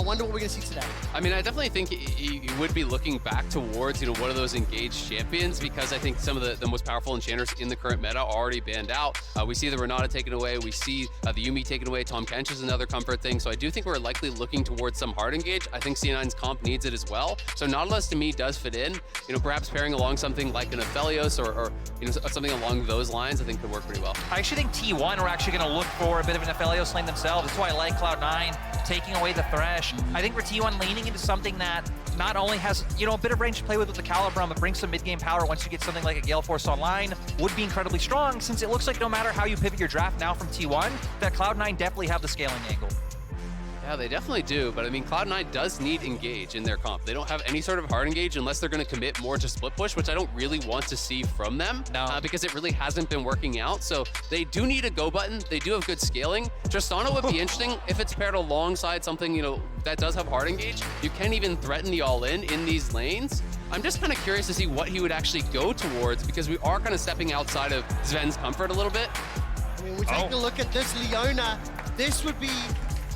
wonder what we're going to see today. I mean, I definitely think he would be looking back towards, one of those engaged champions, because I think some of the most powerful enchanters in the current meta are already banned out. We see the Renata taken away. We see the Yuumi taken away. Tom Kench is another comfort thing. So I do think we're likely looking towards some hard engage. I think C9's comp needs it as well. So Nautilus to me does fit in. Perhaps pairing along something like an Aphelios or something along those lines, I think could work pretty well. I actually think T1 are actually going to look for a bit of an Aphelios lane themselves. That's why I like Cloud9 taking away the Thresh. I think for T1 leaning into something that not only has, a bit of range to play with the Calibrum, but brings some mid-game power once you get something like a Gale Force online, would be incredibly strong, since it looks like no matter how you pivot your draft now from T1, that Cloud9 definitely have the scaling angle. Yeah, they definitely do, but I mean, Cloud9 does need engage in their comp. They don't have any sort of hard engage unless they're going to commit more to split push, which I don't really want to see from them, because it really hasn't been working out. So they do need a go button. They do have good scaling. Tristana would be interesting if it's paired alongside something, that does have hard engage. You can even threaten the all-in these lanes. I'm just kind of curious to see what he would actually go towards, because we are kind of stepping outside of Zven's comfort a little bit. I mean, we're taking a look at this Leona. This would be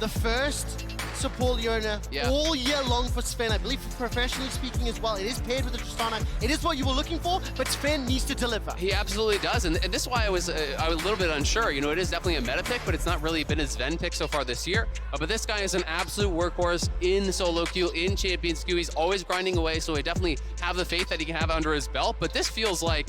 the first support Leona all year long for Zven. I believe professionally speaking as well. It is paired with the Tristana. It is what you were looking for, but Zven needs to deliver. He absolutely does, and this is why I was a little bit unsure. It is definitely a meta pick, but it's not really been a Zven pick so far this year. But this guy is an absolute workhorse in solo queue, in Champions queue. He's always grinding away, so I definitely have the faith that he can have under his belt. But this feels like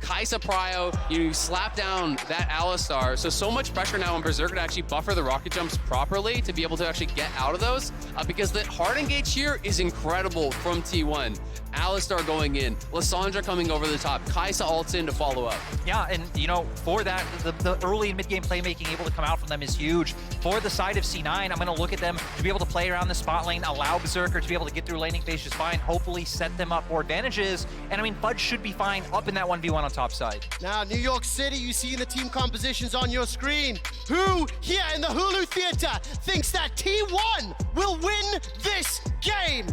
Kaisa prio, you slap down that Alistar, so much pressure now on Berserker to actually buffer the rocket jumps properly to be able to actually get out of those, because the hard engage here is incredible from T1. Alistar going in, Lissandra coming over the top, Kaisa ults in to follow up. Yeah, and for that, the early and mid-game playmaking able to come out from them is huge. For the side of C9, I'm going to look at them to be able to play around the spot lane, allow Berserker to be able to get through laning phase just fine, hopefully set them up for advantages, and I mean, Fudge should be fine up in that 1v1 on top side. Now, New York City, you see the team compositions on your screen. Who here in the Hulu Theater thinks that T1 will win this game?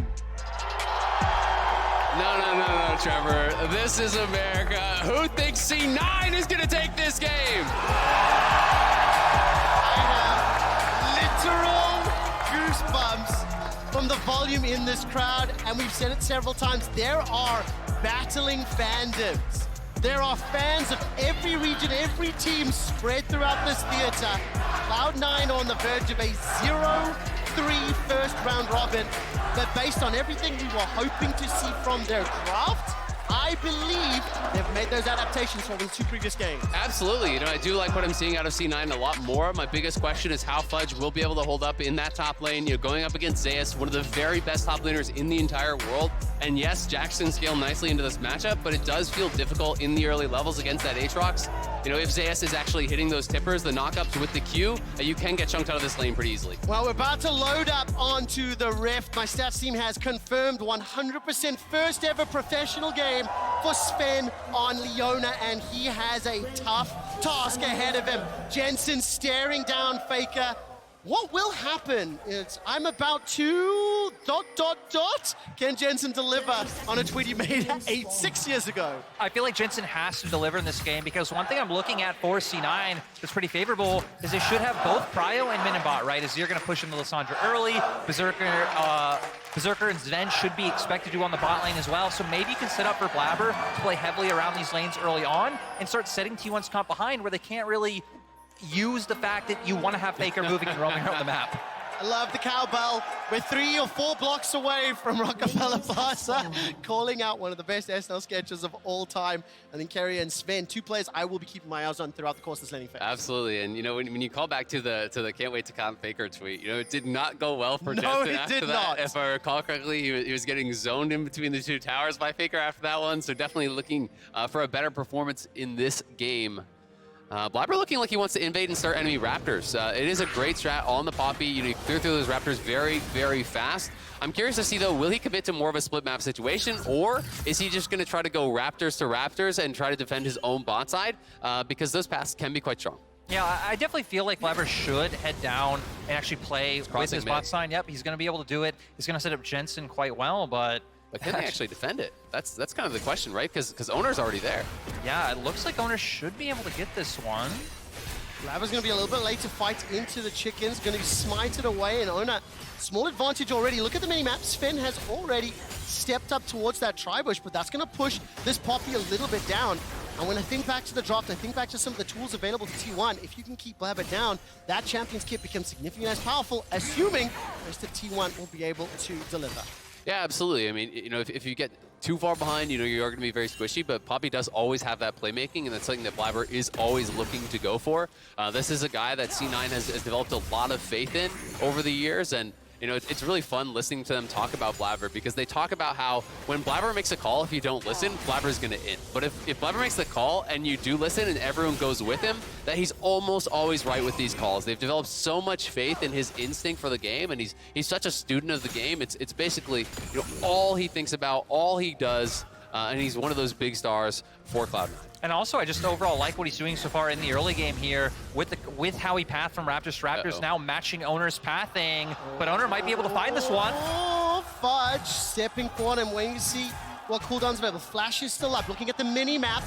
No, Trevor. This is America. Who thinks C9 is going to take this game? I have literal goosebumps from the volume in this crowd, and we've said it several times. There are battling fandoms. There are fans of every region, every team spread throughout this theater. Cloud9 on the verge of a 0-3 first round robin, but based on everything we were hoping to see from their draft, I believe they've made those adaptations from these two previous games. Absolutely. I do like what I'm seeing out of C9 a lot more. My biggest question is how Fudge will be able to hold up in that top lane. Going up against Zeus, one of the very best top laners in the entire world. And yes, Jackson scaled nicely into this matchup, but it does feel difficult in the early levels against that Aatrox. If Zeus is actually hitting those tippers, the knockups with the Q, you can get chunked out of this lane pretty easily. Well, we're about to load up onto the Rift. My stats team has confirmed 100% first ever professional game for Zven on Leona, and he has a tough task ahead of him. Jensen staring down Faker. What will happen is I'm about to ... Can Jensen deliver on a tweet he made 6 years ago? I feel like Jensen has to deliver in this game, because one thing I'm looking at for C9 that's pretty favorable is they should have both Prio and Min and Bot, right? As you're going to push into Lissandra early, Berserker and Zven should be expected to on the bot lane as well, so maybe you can set up for Blaber to play heavily around these lanes early on and start setting T1's comp behind where they can't really use the fact that you want to have Faker moving and roaming around the map. I love the cowbell. We're 3 or 4 blocks away from Rockefeller Plaza, calling out one of the best SNL sketches of all time. I think Keria and Zven, 2 players I will be keeping my eyes on throughout the course of this laning phase. Absolutely, and when you call back to the can't wait to comp Faker tweet, it did not go well for Jensen after that. If I recall correctly, he was getting zoned in between the 2 towers by Faker after that one, so definitely looking for a better performance in this game. Blaber looking like he wants to invade and start enemy Raptors. It is a great strat on the Poppy. You clear through those Raptors very, very fast. I'm curious to see, though, will he commit to more of a split map situation, or is he just going to try to go Raptors to Raptors and try to defend his own bot side? Because those paths can be quite strong. Yeah, I definitely feel like Blaber should head down and actually play with his bot side. Yep, he's going to be able to do it. He's going to set up Jensen quite well, but can they actually defend it? That's kind of the question, right? Because Oner's already there. Yeah, it looks like Oner should be able to get this one. Blaber's going to be a little bit late to fight into the chickens, going to be smited away, and Oner, small advantage already. Look at the mini-map. Zven has already stepped up towards that tri-bush, but that's going to push this Poppy a little bit down. And when I think back to the draft, I think back to some of the tools available to T1. If you can keep Blaber down, that Champions Kit becomes significantly less powerful, assuming the rest of T1 will be able to deliver. Yeah, absolutely. I mean, you know, if you get too far behind, you know, you are going to be very squishy, but Poppy does always have that playmaking, and that's something that Blaber is always looking to go for. This is a guy that C9 has developed a lot of faith in over the years, and you know, it's really fun listening to them talk about Blaber, because they talk about how when Blaber makes a call, if you don't listen, Blaber's going to end. But if Blaber makes the call and you do listen and everyone goes with him, that he's almost always right with these calls. They've developed so much faith in his instinct for the game, and he's such a student of the game. It's basically, you know, all he thinks about, all he does, and he's one of those big stars for Cloud9. And also, I just overall like what he's doing so far in the early game here with how he pathed from Raptors to Raptors, now matching Oner's pathing. But Oner might be able to find this one. Oh, Fudge stepping forward and waiting to see what cooldown's available. Flash is still up, looking at the mini-map.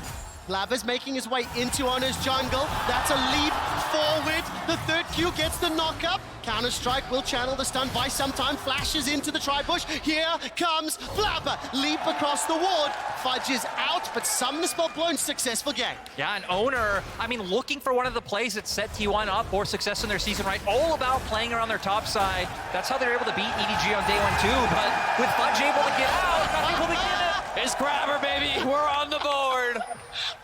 Blaber's making his way into Oner's jungle. That's a leap forward. The third Q gets the knock-up. Counter-Strike will channel the stun by some time. Flashes into the tri-bush. Here comes Blaber. Leap across the ward. Fudge is out, but summon spell blown. Successful game. Yeah, and Oner, I mean, looking for one of the plays that set T1 up for success in their season, right? All about playing around their top side. That's how they're able to beat EDG on day 1 too. But with Fudge able to get out, not able to get it. It's grabber, baby. We're on the board.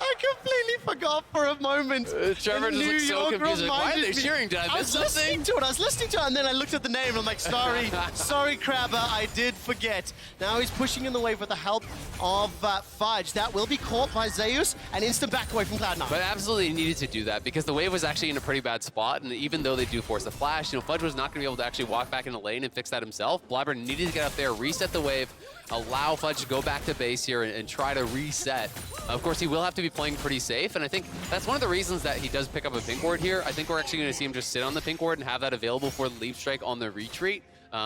I completely forgot for a moment. Trevor just looks so confused. Like, why are they cheering? Did I miss something? I was listening to it, and then I looked at the name, and I'm like, sorry, sorry, Crabber, I did forget. Now he's pushing in the wave with the help of Fudge. That will be caught by Zeus, and instant back away from Cloud9. But absolutely needed to do that, because the wave was actually in a pretty bad spot, and even though they do force the flash, you know, Fudge was not going to be able to actually walk back in the lane and fix that himself. Blaber needed to get up there, reset the wave, allow Fudge to go back to base here and try to reset. Of course, he will have to be playing pretty safe, and I think that's one of the reasons that he does pick up a pink ward here. I think we're actually going to see him just sit on the pink ward and have that available for the leap strike on the retreat,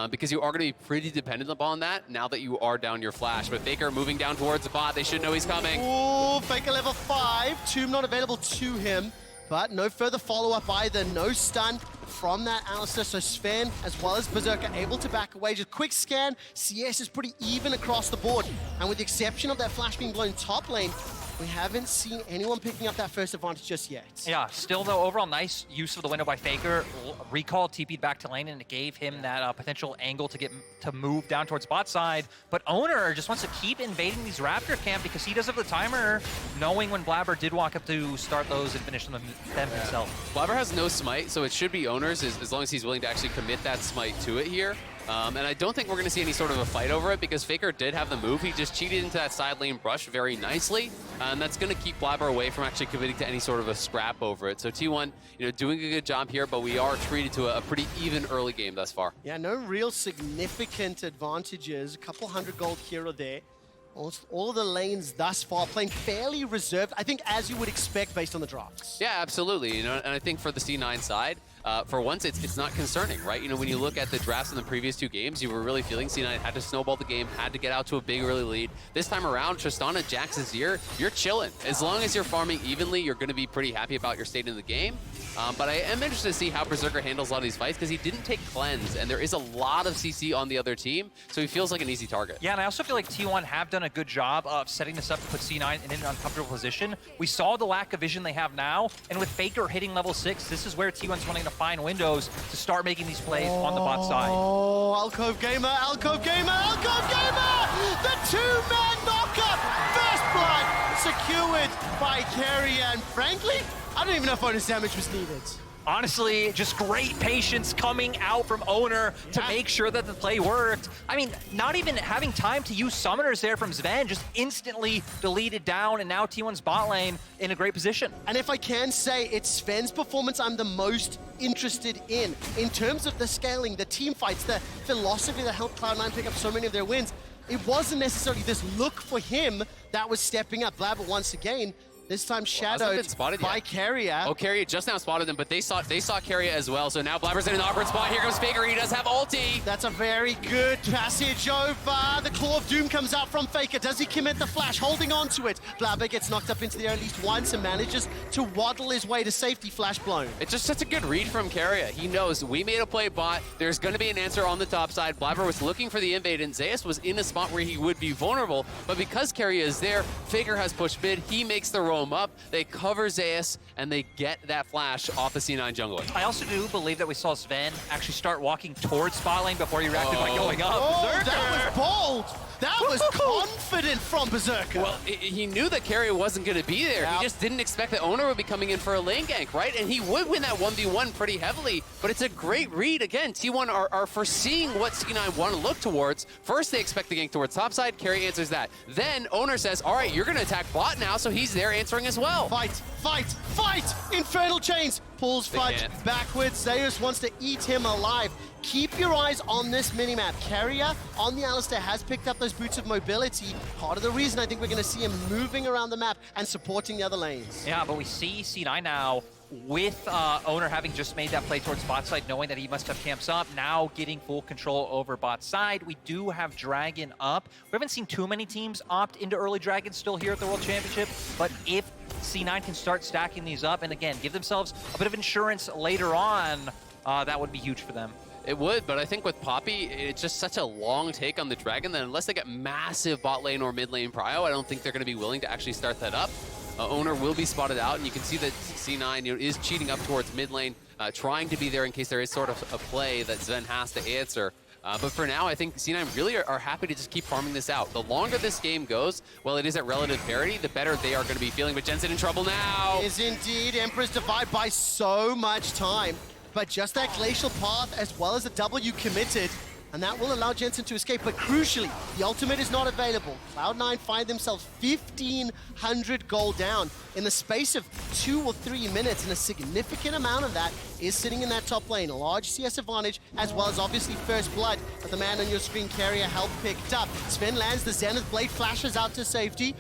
because you are going to be pretty dependent upon that now that you are down your flash. But Faker moving down towards the bot. They should know he's coming. Ooh, Faker level 5. Tomb not available to him, but no further follow-up either. No stun from that Alistar, so Zven as well as Berserker able to back away. Just quick scan, CS is pretty even across the board. And with the exception of that flash being blown top lane, we haven't seen anyone picking up that first advantage just yet. Yeah, still though, overall nice use of the window by Faker. Recall TP'd back to lane, and it gave him that potential angle to move down towards bot side. But Oner just wants to keep invading these Raptor camp because he does have the timer, knowing when Blaber did walk up to start those and finish them himself. Blaber has no smite, so it should be Oner's as long as he's willing to actually commit that smite to it here. And I don't think we're going to see any sort of a fight over it, because Faker did have the move. He just cheated into that side lane brush very nicely, and that's going to keep Blaber away from actually committing to any sort of a scrap over it. So T1, you know, doing a good job here, but we are treated to a pretty even early game thus far. Yeah, no real significant advantages. A couple hundred gold here or there. Almost all of the lanes thus far playing fairly reserved, I think, as you would expect based on the drafts. Yeah, absolutely. You know, and I think for the C9 side, for once, it's not concerning, right? You know, when you look at the drafts in the previous 2 games, you were really feeling C9 had to snowball the game, had to get out to a big early lead. This time around, Tristana, Jax, Azir, you're chilling. As long as you're farming evenly, you're going to be pretty happy about your state in the game. But I am interested to see how Berserker handles a lot of these fights, because he didn't take cleanse, and there is a lot of CC on the other team, so he feels like an easy target. Yeah, and I also feel like T1 have done a good job of setting this up to put C9 in an uncomfortable position. We saw the lack of vision they have now, and with Faker hitting level 6, this is where T1's wanting to find windows to start making these plays on the bot side. Oh, Alcove Gamer, Alcove Gamer, Alcove Gamer! The 2-man knockup! First blood secured by Keria, and frankly, I don't even know if bonus damage was needed. Honestly, just great patience coming out from Oner to make sure that the play worked. I mean, not even having time to use summoners there from Zven, just instantly deleted down, and now T1's bot lane in a great position. And if I can say, it's Zven's performance I'm the most interested in terms of the scaling, the team fights, the philosophy that helped Cloud9 pick up so many of their wins. It wasn't necessarily this look for him that was stepping up. Blaber once again This time hasn't shadowed been spotted by yet. Keria. Oh, Keria just now spotted them, but they saw Keria as well. So now Blaber's in an awkward spot. Here comes Faker. He does have ulti. That's a very good passage over. The Claw of Doom comes out from Faker. Does he commit the flash? Holding on to it. Blaber gets knocked up into the air at least once and manages to waddle his way to safety. Flash blown. It's just such a good read from Keria. He knows we made a play bot. There's going to be an answer on the top side. Blaber was looking for the invade, and Zeus was in a spot where he would be vulnerable. But because Keria is there, Faker has pushed mid. He makes the roam up. They cover Zeus, and they get that flash off the C9 jungler. I also do believe that we saw Zven actually start walking towards spot lane before he reacted by going up. Oh, Berserker! that was bold. That was confident from Berserker. Well, he knew that Keria wasn't going to be there. Yep. He just didn't expect that Oner would be coming in for a lane gank, right? And he would win that 1v1 pretty heavily, but it's a great read. Again, T1 are foreseeing what C9 want to look towards. First, they expect the gank towards topside. Keria answers that. Then Oner says, all right, you're going to attack bot now, so he's there answering as well. Fight, fight, fight! Infernal Chains pulls Fudge can't. backwards. Zeus wants to eat him alive. Keep your eyes on this minimap. Keria on the Alistar has picked up those boots of mobility. Part of the reason I think we're going to see him moving around the map and supporting the other lanes. Yeah, but we see C9 now with Oner having just made that play towards bot side, knowing that he must have camps up, now getting full control over bot side. We do have Dragon up. We haven't seen too many teams opt into early Dragon still here at the World Championship, but if C9 can start stacking these up and again, give themselves a bit of insurance later on, that would be huge for them. It would, but I think with Poppy, it's just such a long take on the Dragon that unless they get massive bot lane or mid lane prio, I don't think they're going to be willing to actually start that up. Oner will be spotted out, and you can see that C9 is cheating up towards mid lane, trying to be there in case there is sort of a play that Zven has to answer. But for now, I think C9 really are happy to just keep farming this out. The longer this game goes, while it is at relative parity, the better they are going to be feeling. But Jensen in trouble now. Is indeed. Emperor's Divide by so much time. But just that Glacial Path as well as a W committed, and that will allow Jensen to escape. But crucially, the ultimate is not available. Cloud9 find themselves 1,500 gold down in the space of 2 or 3 minutes, and a significant amount of that is sitting in that top lane. A large CS advantage, as well as obviously first blood, but the man on your screen, Keria, help picked up. Zven lands the Zenith Blade, flashes out to safety.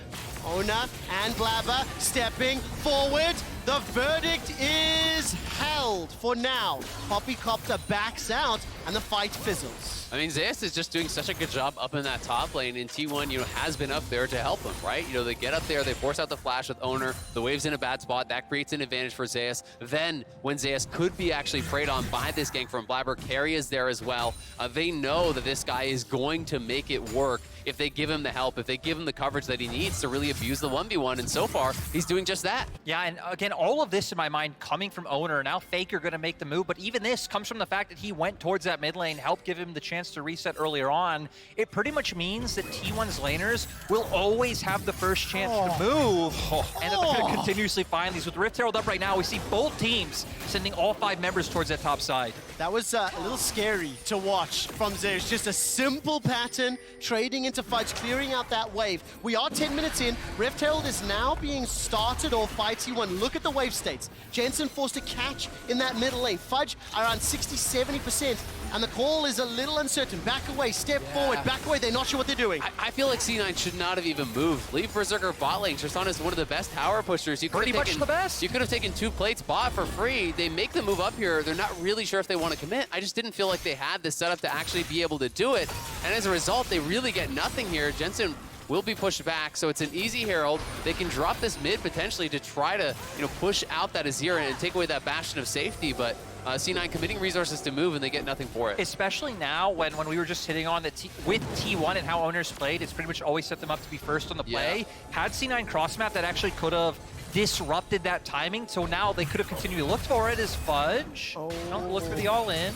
Oner and Blaber stepping forward. The verdict is held for now. Poppycopter backs out, and the fight fizzles. I mean, Zeus is just doing such a good job up in that top lane, and T1, has been up there to help him, right? They get up there, they force out the flash with Oner, the wave's in a bad spot, that creates an advantage for Zeus. Then, when Zeus could be actually preyed on by this gank from Blaber, Keria is there as well. They know that this guy is going to make it work if they give him the help, if they give him the coverage that he needs to really abuse the 1v1, and so far, he's doing just that. Yeah, and again, all of this in my mind coming from Oner. Now Faker going to make the move, but even this comes from the fact that he went towards that mid lane, helped give him the chance to reset earlier on. It pretty much means that T1's laners will always have the first chance to move, and that they're going to continuously find these. With Rift Herald up right now, we see both teams sending all 5 members towards that top side. That was a little scary to watch from Zeus. Just a simple pattern, trading into Fudge, clearing out that wave. We are 10 minutes in. Rift Herald is now being started off by T1. Look at the wave states. Jensen forced to catch in that middle lane. Fudge around 60-70%, and the call is a little uncertain. Back away, step forward, back away. They're not sure what they're doing. I feel like C9 should not have even moved. Leave Berserker bot lane. Tristana is one of the best tower pushers. Pretty much the best. You could have taken 2 plates bot for free. They make the move up here. They're not really sure if they want to commit. I just didn't feel like they had the setup to actually be able to do it. And as a result, they really get nothing here. Jensen will be pushed back, so it's an easy Herald. They can drop this mid potentially to try to, push out that Azir and take away that bastion of safety, but C9 committing resources to move and they get nothing for it. Especially now when we were just hitting on with T1 and how Oner's played, it's pretty much always set them up to be first on the play. Yeah. Had C9 cross map, that actually could have disrupted that timing, so now they could have continued to look for it as Fudge. Don't look for the all-in.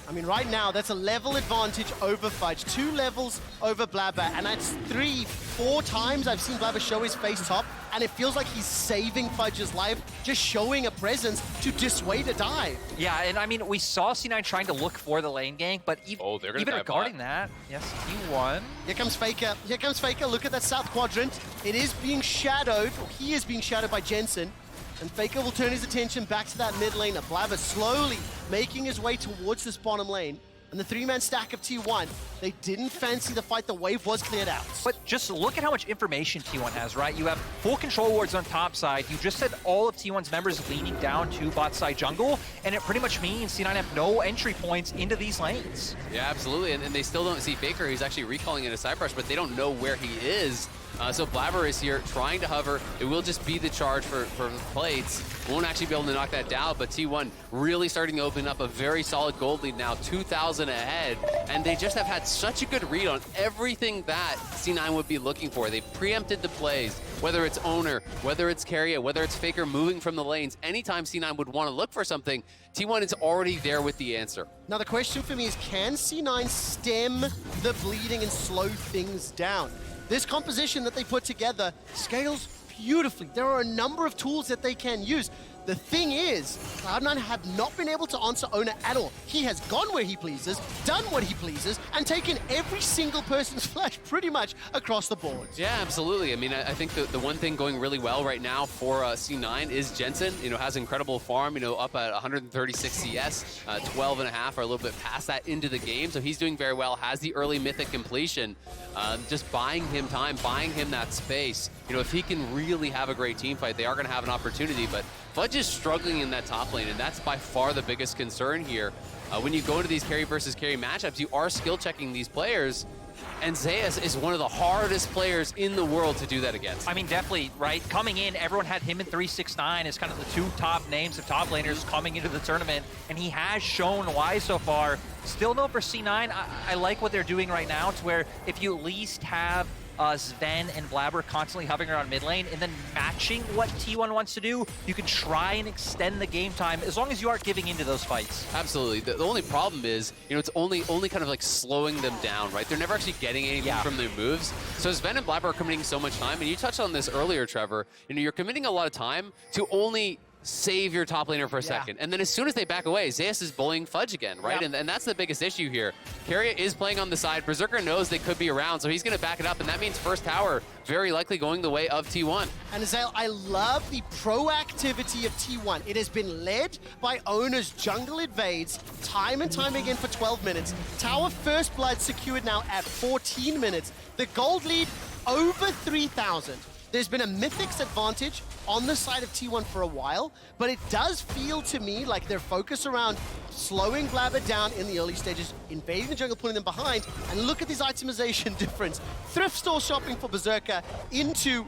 I mean, right now, that's a level advantage over Fudge. 2 levels over Blaber, and that's 3-4 times I've seen Blaber show his face top, and it feels like he's saving Fudge's life, just showing a presence to dissuade a dive. Yeah, and I mean, we saw C9 trying to look for the lane gank, but even regarding that, yes, he won. Here comes Faker. Here comes Faker. Look at that south quadrant. It is being shadowed, or he is being shadowed by Jensen. And Faker will turn his attention back to that mid lane. Blaber slowly making his way towards this bottom lane. and the three-man stack of T1, they didn't fancy the fight. The wave was cleared out. But just look at how much information T1 has, right? You have full control wards on top side. You just said all of T1's members leaning down to bot side jungle, and it pretty much means C9 have no entry points into these lanes. Yeah, absolutely, and they still don't see Faker. He's actually recalling in a side brush, but they don't know where he is. So Blaber is here trying to hover. It will just be the charge for the plates. Won't actually be able to knock that down, but T1 really starting to open up a very solid gold lead now, 2,000 ahead. And they just have had such a good read on everything that C9 would be looking for. They preempted the plays, whether it's Oner, whether it's Keria, whether it's Faker moving from the lanes. Anytime C9 would want to look for something, T1 is already there with the answer. Now the question for me is, can C9 stem the bleeding and slow things down? This composition that they put together scales beautifully. There are a number of tools that they can use. The thing is, Cloud9 have not been able to answer Oner at all. He has gone where he pleases, done what he pleases, and taken every single person's flash pretty much across the board. Yeah, absolutely. I mean, I think the one thing going really well right now for C9 is Jensen, has incredible farm, up at 136 CS, 12 and a half, or a little bit past that into the game. So he's doing very well, has the early mythic completion, just buying him time, buying him that space. If he can really have a great team fight, they are going to have an opportunity, but Fudge is struggling in that top lane, and that's by far the biggest concern here. When you go into these carry versus carry matchups, you are skill checking these players, and Zeus is one of the hardest players in the world to do that against. I mean, definitely, right? Coming in, everyone had him and 369 as kind of the two top names of top laners coming into the tournament, and he has shown why so far. Still though, for C9, I like what they're doing right now, to where if you at least have Zven and Blaber constantly hovering around mid lane and then matching what T1 wants to do, you can try and extend the game time as long as you aren't giving into those fights. Absolutely. The only problem is, it's only kind of like slowing them down, right? They're never actually getting anything from their moves. So Zven and Blaber are committing so much time, and you touched on this earlier, Trevor. You're committing a lot of time to only save your top laner for a second. And then as soon as they back away, Zeus is bullying Fudge again, right? And that's the biggest issue here. Keria is playing on the side. Berserker knows they could be around, so he's going to back it up, and that means first tower very likely going the way of T1. And Azale, I love the proactivity of T1. It has been led by Oner's jungle invades time and time again for 12 minutes. Tower first blood secured now at 14 minutes. The gold lead over 3,000. There's been a Mythic's advantage on the side of T1 for a while, but it does feel to me like their focus around slowing Blaber down in the early stages, invading the jungle, pulling them behind, and look at this itemization difference. Thrift store shopping for Berserker into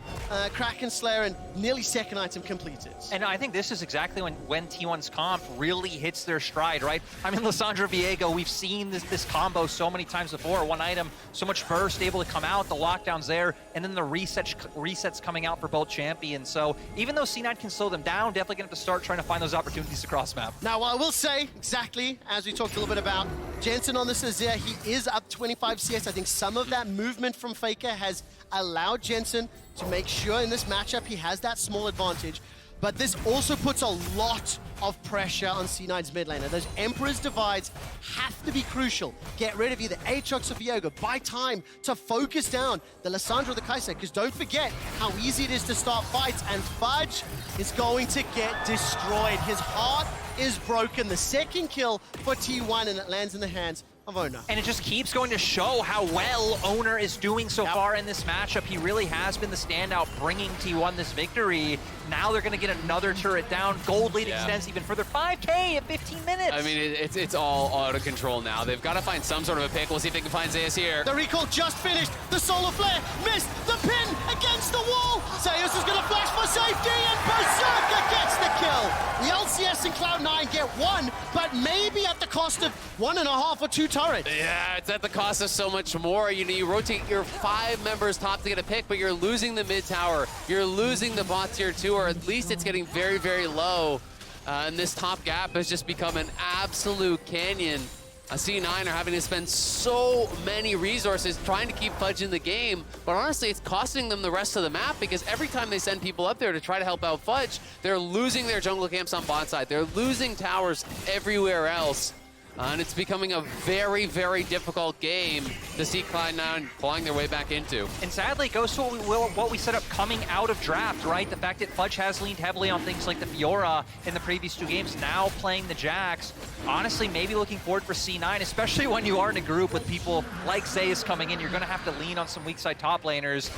Kraken Slayer, and nearly second item completed. And I think this is exactly when T1's comp really hits their stride, right? I mean, Lissandra Viego, we've seen this combo so many times before. One item, so much burst able to come out, the lockdown's there, and then the resets coming out for both champions. So even though C9 can slow them down, definitely going to have to start trying to find those opportunities across map. Now, I will say, exactly as we talked a little bit about, Jensen on this Azir, he is up 25 CS. I think some of that movement from Faker has allowed Jensen to make sure in this matchup he has that small advantage. But this also puts a lot of pressure on C9's mid lane. And those Emperor's divides have to be crucial. Get rid of either Aatrox or Viego. Buy time to focus down the Lissandra or the Kaisa, because don't forget how easy it is to start fights. And Fudge is going to get destroyed. His heart is broken. The second kill for T1, and it lands in the hands of Oner. And it just keeps going to show how well Oner is doing so far in this matchup. He really has been the standout, bringing T1 this victory. Now they're going to get another turret down. Gold lead extends even further. 5K in 15 minutes. I mean, it's all out of control now. They've got to find some sort of a pick. We'll see if they can find Zeus here. The recall just finished. The solar flare missed. The pin against the wall. Zeus is going to flash for safety, and Berserker gets the kill. The LCS and Cloud9 get one, but maybe at the cost of 1.5 or 2 turrets. Yeah, it's at the cost of so much more. You rotate your 5 members top to get a pick, but you're losing the mid tower. You're losing the bot tier 2, or at least it's getting very, very low. And this top gap has just become an absolute canyon. C9 are having to spend so many resources trying to keep Fudge in the game, but honestly, it's costing them the rest of the map, because every time they send people up there to try to help out Fudge, they're losing their jungle camps on bot side. They're losing towers everywhere else. And it's becoming a very, very difficult game to see Cloud9 clawing their way back into. And sadly, it goes to what we set up coming out of draft, right? The fact that Fudge has leaned heavily on things like the Fiora in the previous 2 games, now playing the Jax. Honestly, maybe looking forward for C9, especially when you are in a group with people like Zeus coming in. You're going to have to lean on some weak side top laners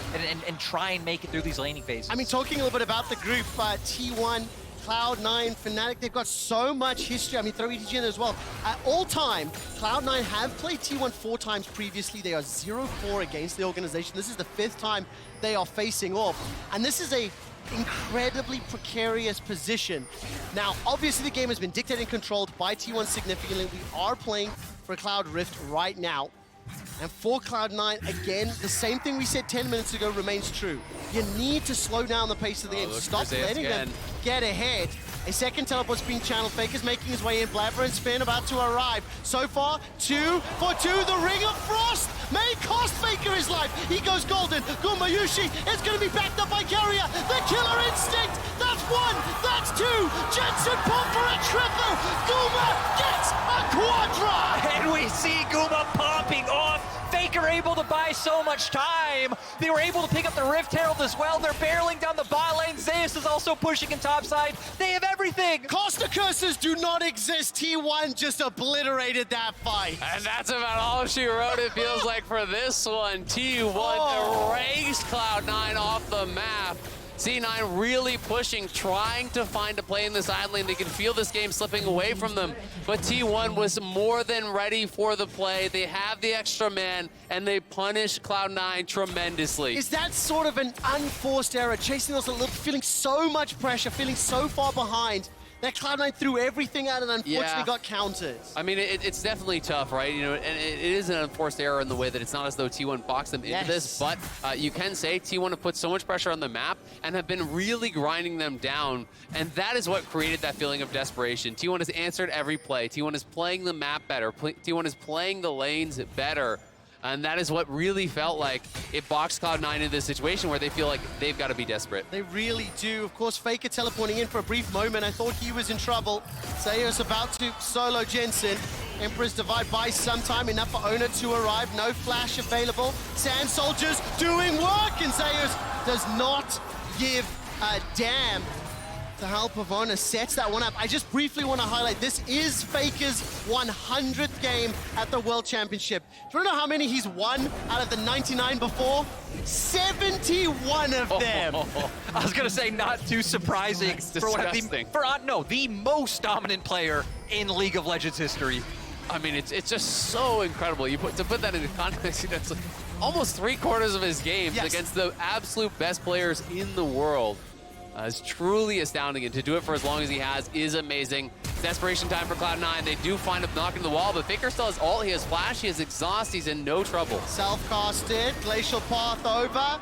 and try and make it through these laning phases. I mean, talking a little bit about the group, T1, Cloud9, Fnatic, they've got so much history. I mean, throw ETG in as well. At all time, Cloud9 have played T1 4 times previously. They are 0-4 against the organization. This is the 5th time they are facing off. And this is a incredibly precarious position. Now, obviously the game has been dictated and controlled by T1 significantly. We are playing for Cloud Rift right now. And for Cloud9, again, the same thing we said 10 minutes ago remains true. You need to slow down the pace of the game. Stop letting them get ahead. A second teleport's being channeled. Faker's making his way in. Blaber and Spin about to arrive. So far, 2 for 2. The Ring of Frost may cost Faker his life. He goes golden. Gumayusi is going to be backed up by Keria. The Killer Instinct. That's 1. That's 2. Jensen pump for a triple. Guma gets a quadra. And we see Guma popping off. Faker able to buy so much time. They were able to pick up the Rift Herald as well. They're barreling down the bot lane. Zeus is also pushing in topside. They have everything. Costa curses do not exist. T1 just obliterated that fight. And that's about all she wrote, it feels like, for this one. T1 erased Cloud9 off the map. C9 really pushing, trying to find a play in this side lane. They can feel this game slipping away from them, but T1 was more than ready for the play. They have the extra man, and they punish Cloud9 tremendously. Is that sort of an unforced error? Chasing us a little, feeling so much pressure, feeling so far behind, that Cloud9 threw everything out and unfortunately got countered. I mean, it's definitely tough, right? You know, and it is an unforced error in the way that it's not as though T1 boxed them into this, but you can say T1 have put so much pressure on the map and have been really grinding them down, and that is what created that feeling of desperation. T1 has answered every play. T1 is playing the map better. T1 is playing the lanes better. And that is what really felt like it boxed Cloud9 into this situation where they feel like they've got to be desperate. They really do. Of course, Faker teleporting in for a brief moment. I thought he was in trouble. Zeus about to solo Jensen. Emperor's Divide buys some time, enough for Oner to arrive. No flash available. Sand Soldiers doing work, and Zeus does not give a damn. The help of Oner sets that one up. I just briefly want to highlight, this is Faker's 100th game at the World Championship. Do you know how many he's won out of the 99 before? 71 of them. I was going to say, not too surprising. That's disgusting. The most dominant player in League of Legends history. I mean, it's just so incredible. To put that into context, you know, it's like almost 3/4 of his games against the absolute best players in the world. Is truly astounding, and to do it for as long as he has is amazing. Desperation time for Cloud9. They do find him knocking the wall, but Faker still has ult, he has flash, he has exhaust, he's in no trouble. Self-casted, Glacial Path over.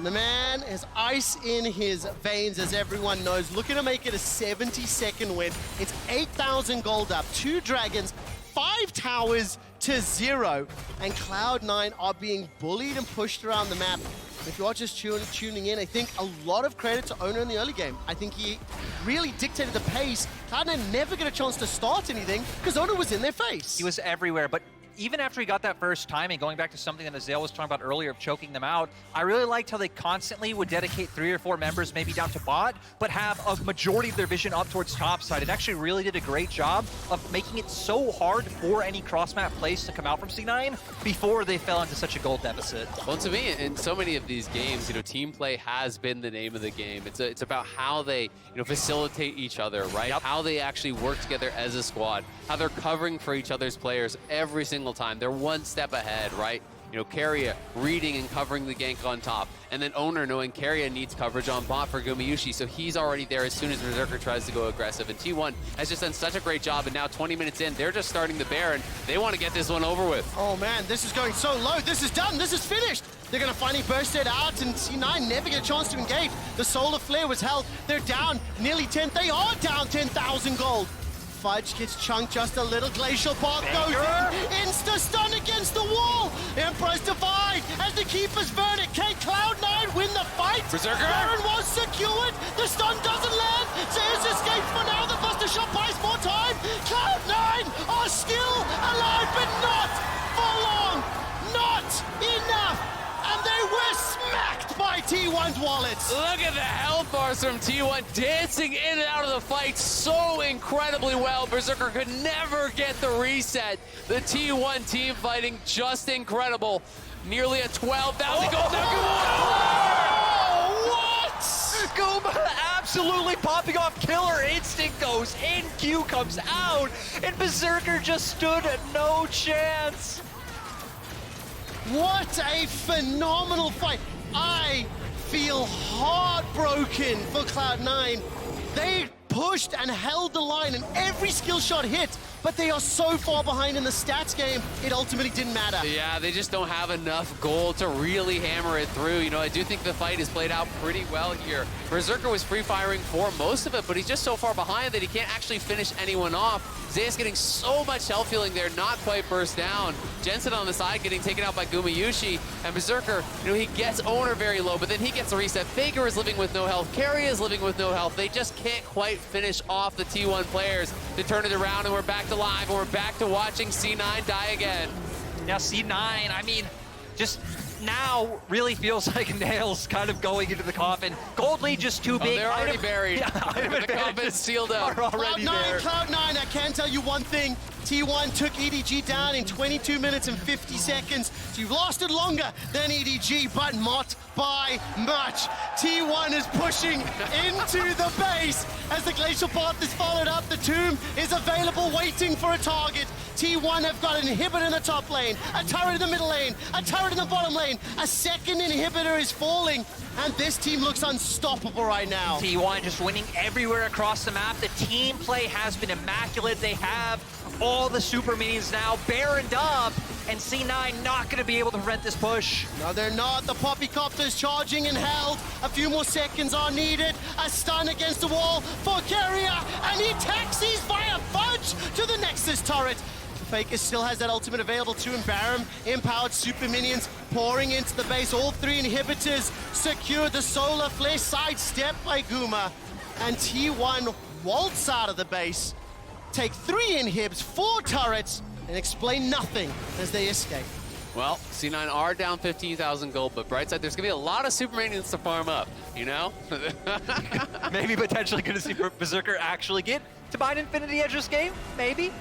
The man has ice in his veins, as everyone knows. Looking to make it a 70-second win. It's 8,000 gold up, 2 dragons, 5 towers to 0. And Cloud9 are being bullied and pushed around the map. If you are just tuning in, I think a lot of credit to Oner in the early game. I think he really dictated the pace. Cloud9 never got a chance to start anything because Oner was in their face. He was everywhere, but even after he got that first timing, going back to something that Azale was talking about earlier of choking them out, I really liked how they constantly would dedicate 3 or 4 members maybe down to bot, but have a majority of their vision up towards top side. It actually really did a great job of making it so hard for any cross-map plays to come out from C9 before they fell into such a gold deficit. Well, to me, in so many of these games, you know, team play has been the name of the game. It's about how they, you know, facilitate each other, right? How they actually work together as a squad, how they're covering for each other's players every single time. They're one step ahead, right? You know, Keria reading and covering the gank on top. And then Oner knowing Keria needs coverage on bot for Gumayusi, so he's already there as soon as Berserker tries to go aggressive. And T1 has just done such a great job, and now 20 minutes in, they're just starting the Baron. They want to get this one over with. Oh man, this is going so low. This is done. This is finished. They're going to finally burst it out, and C9 never get a chance to engage. The Solar Flare was held. They're down nearly 10. They are down 10,000 gold. Fudge gets chunked just a little. Glacial Path goes in. Insta-stun against the wall. Emperor's Divide as the Keeper's Verdict. Can Cloud9 win the fight? Berserker. Baron was secured. The stun doesn't land. Zeus escapes for now. The Buster Shot buys more time. Cloud9 are still alive, but not for long. Not enough. And they were smacked by T1's wallets. Look at the health bars from T1 dancing in and out of the fight so incredibly well. Berserker could never get the reset. The T1 team fighting just incredible. Nearly a 12,000 gold. What? Guma absolutely popping off. Killer instinct goes in, Q comes out, and Berserker just stood no chance. What a phenomenal fight. I feel heartbroken for Cloud9. They pushed and held the line and every skill shot hit, but they are so far behind in the stats game, it ultimately didn't matter. Yeah, they just don't have enough gold to really hammer it through. You know, I do think the fight is played out pretty well here. Berserker was free firing for most of it, but he's just so far behind that he can't actually finish anyone off. Zeus getting so much health healing there, not quite burst down. Jensen on the side getting taken out by Gumayusi, and Berserker, you know, he gets Oner very low, but then he gets a reset. Faker is living with no health. Keria is living with no health. They just can't quite finish off the T1 players to turn it around, and we're back to live, and we're back to watching C9 die again. Now C9, I mean, just now really feels like nails kind of going into the coffin. Gold lead just too big. They're already buried. Yeah, the coffin's sealed up. Cloud9, I can tell you one thing. T1 took EDG down in 22 minutes and 50 seconds. So you've lasted longer than EDG, but not by much. T1 is pushing into the base as the Glacial Path is followed up. The Tomb is available, waiting for a target. T1 have got an inhibitor in the top lane, a turret in the middle lane, a turret in the bottom lane. A second inhibitor is falling, and this team looks unstoppable right now. T1 just winning everywhere across the map. The team play has been immaculate. They have all the super minions now baroned up, and C9 not going to be able to prevent this push. No, they're not. The Poppycopter's charging and held. A few more seconds are needed. A stun against the wall for Keria, and he taxis via Fudge to the Nexus turret. Faker still has that ultimate available to him. Baron, empowered super minions pouring into the base. All three inhibitors secure the solar flare, sidestepped by Guma. And T1 waltz out of the base, take 3 inhibs, 4 turrets, and explain nothing as they escape. Well, C9 are down 15,000 gold, but bright side, there's gonna be a lot of super minions to farm up, you know? Maybe potentially gonna see Berserker actually get to buy an Infinity Edge this game, maybe.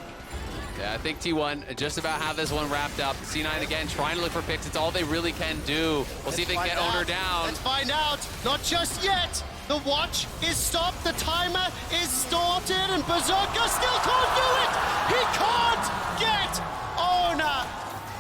Yeah, I think T1 just about have this one wrapped up. C9 again trying to look for picks. It's all they really can do. We'll see if they can get Oner down. Let's find out. Not just yet. The watch is stopped. The timer is started, and Berserker still can't do it. He can't get Oner.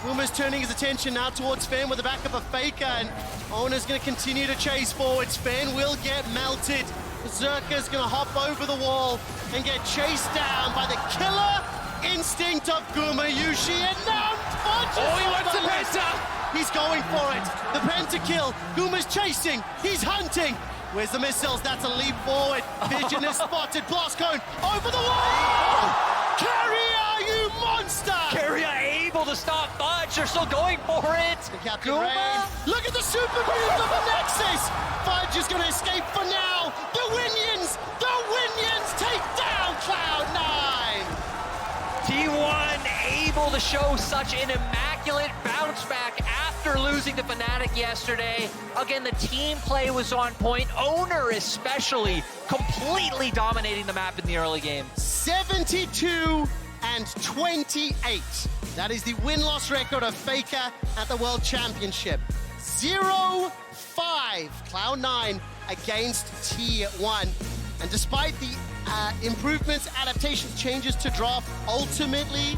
Guma's turning his attention now towards Zven with the backup of Faker, and Oner's going to continue to chase forward. Zven will get melted. Berserker's going to hop over the wall and get chased down by the killer instinct of Gumayusi, and now Fudge. Oh, he wants the penta! He's going for it. The pentakill. Guma's chasing. He's hunting. Where's the missiles? That's a leap forward. Vision is spotted. Blast cone over the wall. Keria, you monster! Keria able to stop Fudge. They're still going for it. Captain Rain. Look at the super move of the Nexus. Fudge is going to escape for now. The Winions take down Cloud9. T1 able to show such an immaculate bounce back after losing to Fnatic yesterday. Again, the team play was on point. Oner especially completely dominating the map in the early game. 72 and 28. That is the win-loss record of Faker at the World Championship. 0-5 Cloud9 against T1. And despite the improvements, adaptations, changes to draft, ultimately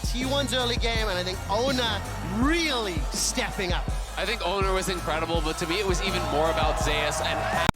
T1's early game, and I think Oner really stepping up. I think Oner was incredible, but to me it was even more about Zeus and